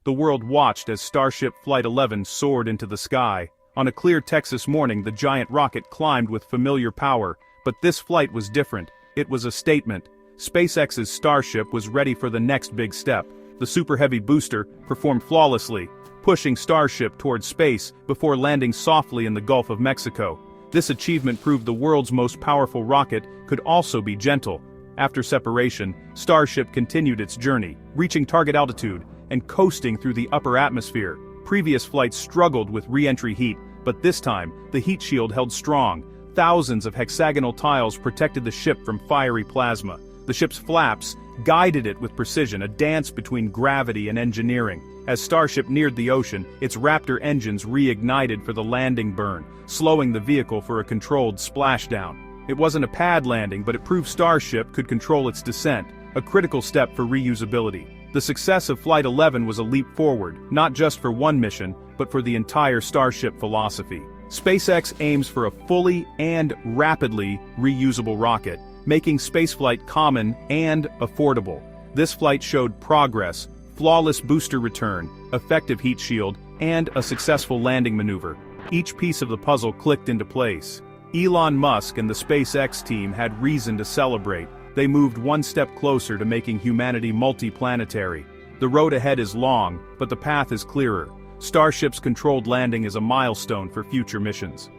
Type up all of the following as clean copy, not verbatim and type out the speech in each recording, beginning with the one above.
The world watched as Starship Flight 11 soared into the sky. On a clear Texas morning, the giant rocket climbed with familiar power, but this flight was different. It was a statement. SpaceX's Starship was ready for the next big step. The Super Heavy booster performed flawlessly, pushing Starship towards space before landing softly in the Gulf of Mexico. This achievement proved the world's most powerful rocket could also be gentle. After separation, Starship continued its journey, reaching target altitude and coasting through the upper atmosphere. Previous flights struggled with re-entry heat, but this time, the heat shield held strong. Thousands of hexagonal tiles protected the ship from fiery plasma. The ship's flaps guided it with precision, a dance between gravity and engineering. As Starship neared the ocean, its Raptor engines reignited for the landing burn, slowing the vehicle for a controlled splashdown. It wasn't a pad landing, but it proved Starship could control its descent, a critical step for reusability. The success of Flight 11 was a leap forward, not just for one mission, but for the entire Starship philosophy. SpaceX aims for a fully and rapidly reusable rocket, making spaceflight common and affordable. This flight showed progress, flawless booster return, effective heat shield, and a successful landing maneuver. Each piece of the puzzle clicked into place. Elon Musk and the SpaceX team had reason to celebrate. They moved one step closer to making humanity multi-planetary. The road ahead is long, but the path is clearer. Starship's controlled landing is a milestone for future missions.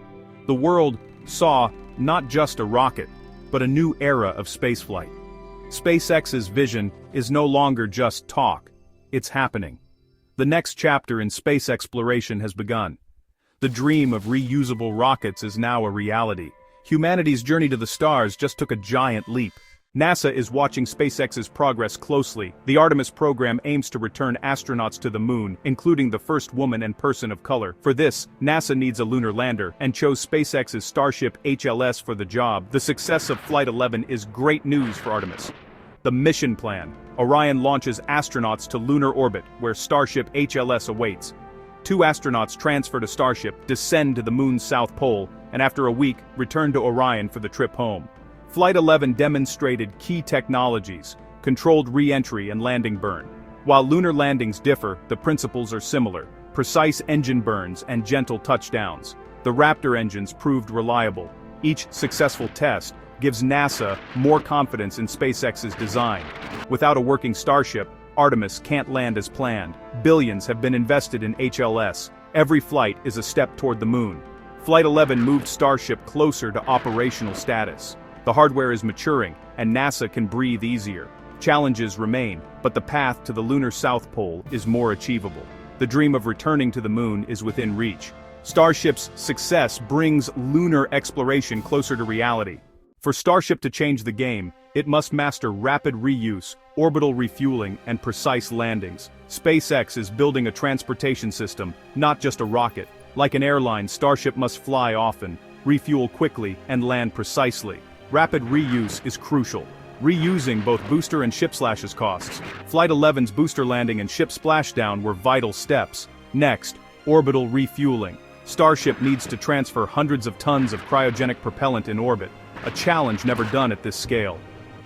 The world saw not just a rocket, but a new era of spaceflight. SpaceX's vision is no longer just talk, it's happening. The next chapter in space exploration has begun. The dream of reusable rockets is now a reality. Humanity's journey to the stars just took a giant leap. NASA is watching SpaceX's progress closely. The Artemis program aims to return astronauts to the moon, including the first woman and person of color. For this, NASA needs a lunar lander, and chose SpaceX's Starship HLS for the job. The success of Flight 11 is great news for Artemis. The mission plan. Orion launches astronauts to lunar orbit, where Starship HLS awaits. 2 astronauts transfer to Starship, descend to the moon's south pole, and after a week, return to Orion for the trip home. Flight 11 demonstrated key technologies, controlled re-entry and landing burn. While lunar landings differ, the principles are similar: precise engine burns and gentle touchdowns. The Raptor engines proved reliable. Each successful test gives NASA more confidence in SpaceX's design. Without a working Starship, Artemis can't land as planned. Billions have been invested in HLS. Every flight is a step toward the moon. Flight 11 moved Starship closer to operational status. The hardware is maturing, and NASA can breathe easier. Challenges remain, but the path to the lunar South Pole is more achievable. The dream of returning to the moon is within reach. Starship's success brings lunar exploration closer to reality. For Starship to change the game, it must master rapid reuse, orbital refueling, and precise landings. SpaceX is building a transportation system, not just a rocket. Like an airline, Starship must fly often, refuel quickly, and land precisely. Rapid reuse is crucial. Reusing both booster and ship slashes costs. Flight 11's booster landing and ship splashdown were vital steps. Next, orbital refueling. Starship needs to transfer hundreds of tons of cryogenic propellant in orbit, a challenge never done at this scale.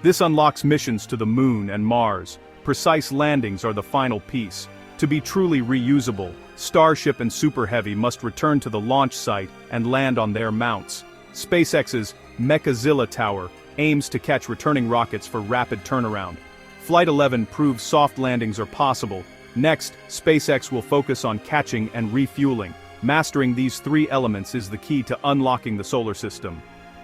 This unlocks missions to the moon and Mars. Precise landings are the final piece. To be truly reusable, Starship and Super Heavy must return to the launch site and land on their mounts. SpaceX's Mechazilla Tower aims to catch returning rockets for rapid turnaround. Flight 11 proves soft landings are possible. Next, SpaceX will focus on catching and refueling. Mastering these 3 elements is the key to unlocking the solar system.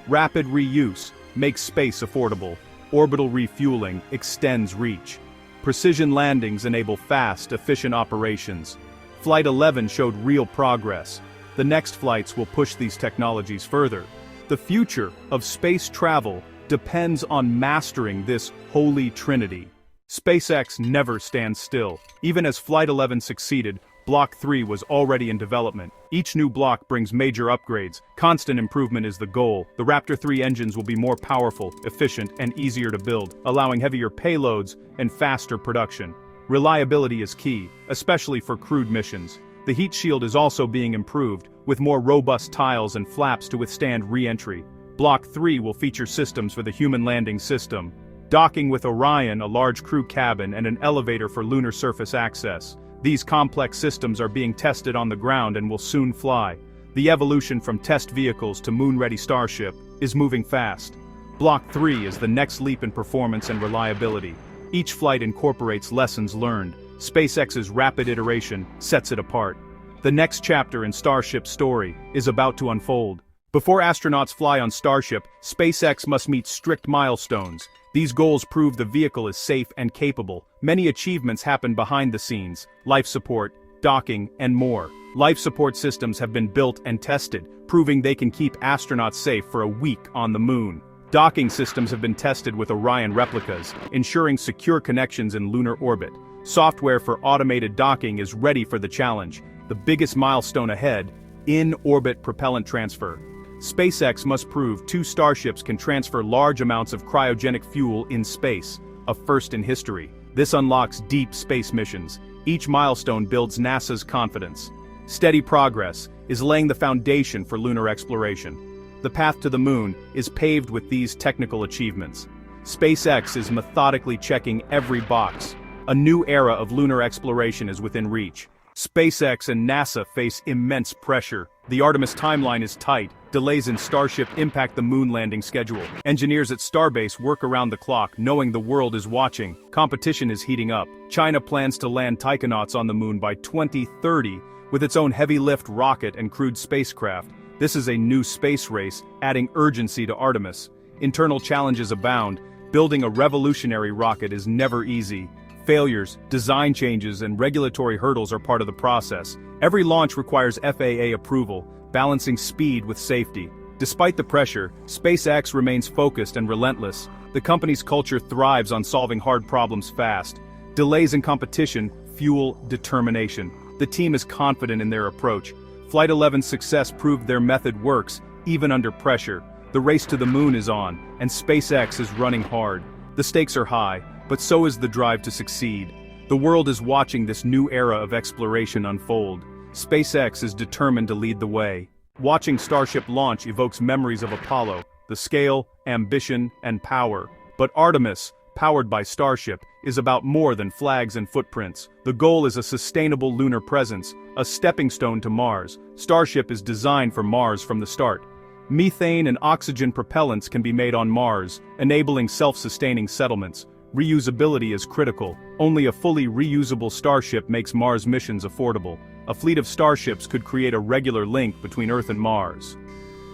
Rapid reuse makes space affordable. Orbital refueling extends reach. Precision landings enable fast, efficient operations. Flight 11 showed real progress. The next flights will push these technologies further. The future of space travel depends on mastering this holy trinity. SpaceX never stands still. Even as Flight 11 succeeded, Block 3 was already in development. Each new block brings major upgrades. Constant improvement is the goal. The Raptor 3 engines will be more powerful, efficient, and easier to build, allowing heavier payloads and faster production. Reliability is key, especially for crewed missions. The heat shield is also being improved, with more robust tiles and flaps to withstand re-entry. Block 3 will feature systems for the human landing system. Docking with Orion, a large crew cabin, and an elevator for lunar surface access. These complex systems are being tested on the ground and will soon fly. The evolution from test vehicles to moon-ready Starship is moving fast. Block 3 is the next leap in performance and reliability. Each flight incorporates lessons learned. SpaceX's rapid iteration sets it apart. The next chapter in Starship's story is about to unfold. Before astronauts fly on Starship, SpaceX must meet strict milestones. These goals prove the vehicle is safe and capable. Many achievements happen behind the scenes: life support, docking, and more. Life support systems have been built and tested, proving they can keep astronauts safe for a week on the moon. Docking systems have been tested with Orion replicas, ensuring secure connections in lunar orbit. Software for automated docking is ready for the challenge. The biggest milestone ahead: in-orbit propellant transfer. SpaceX must prove 2 Starships can transfer large amounts of cryogenic fuel in space, a first in history. This unlocks deep space missions. Each milestone builds NASA's confidence. Steady progress is laying the foundation for lunar exploration. The path to the moon is paved with these technical achievements. SpaceX is methodically checking every box. A new era of lunar exploration is within reach. SpaceX and NASA face immense pressure. The Artemis timeline is tight. Delays in Starship impact the moon landing schedule. Engineers at Starbase work around the clock, knowing the world is watching. Competition is heating up. China plans to land taikonauts on the moon by 2030, with its own heavy-lift rocket and crewed spacecraft. This is a new space race, adding urgency to Artemis. Internal challenges abound. Building a revolutionary rocket is never easy. Failures, design changes, and regulatory hurdles are part of the process. Every launch requires FAA approval, balancing speed with safety. Despite the pressure, SpaceX remains focused and relentless. The company's culture thrives on solving hard problems fast. Delays in competition fuel determination. The team is confident in their approach. Flight 11's success proved their method works, even under pressure. The race to the moon is on, and SpaceX is running hard. The stakes are high, but so is the drive to succeed. The world is watching this new era of exploration unfold. SpaceX is determined to lead the way. Watching Starship launch evokes memories of Apollo, the scale, ambition, and power. But Artemis, powered by Starship, is about more than flags and footprints. The goal is a sustainable lunar presence, a stepping stone to Mars. Starship is designed for Mars from the start. Methane and oxygen propellants can be made on Mars, enabling self-sustaining settlements. Reusability is critical. Only a fully reusable Starship makes Mars missions affordable. A fleet of Starships could create a regular link between Earth and Mars.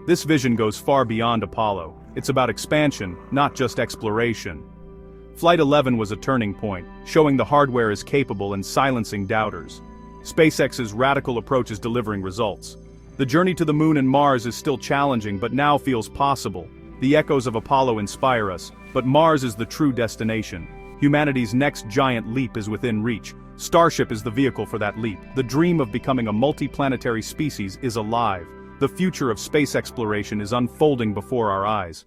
This vision goes far beyond Apollo. It's about expansion, not just exploration. Flight 11 was a turning point, showing the hardware is capable and silencing doubters. SpaceX's radical approach is delivering results. The journey to the moon and Mars is still challenging, but now feels possible. The echoes of Apollo inspire us, but Mars is the true destination. Humanity's next giant leap is within reach. Starship is the vehicle for that leap. The dream of becoming a multi-planetary species is alive. The future of space exploration is unfolding before our eyes.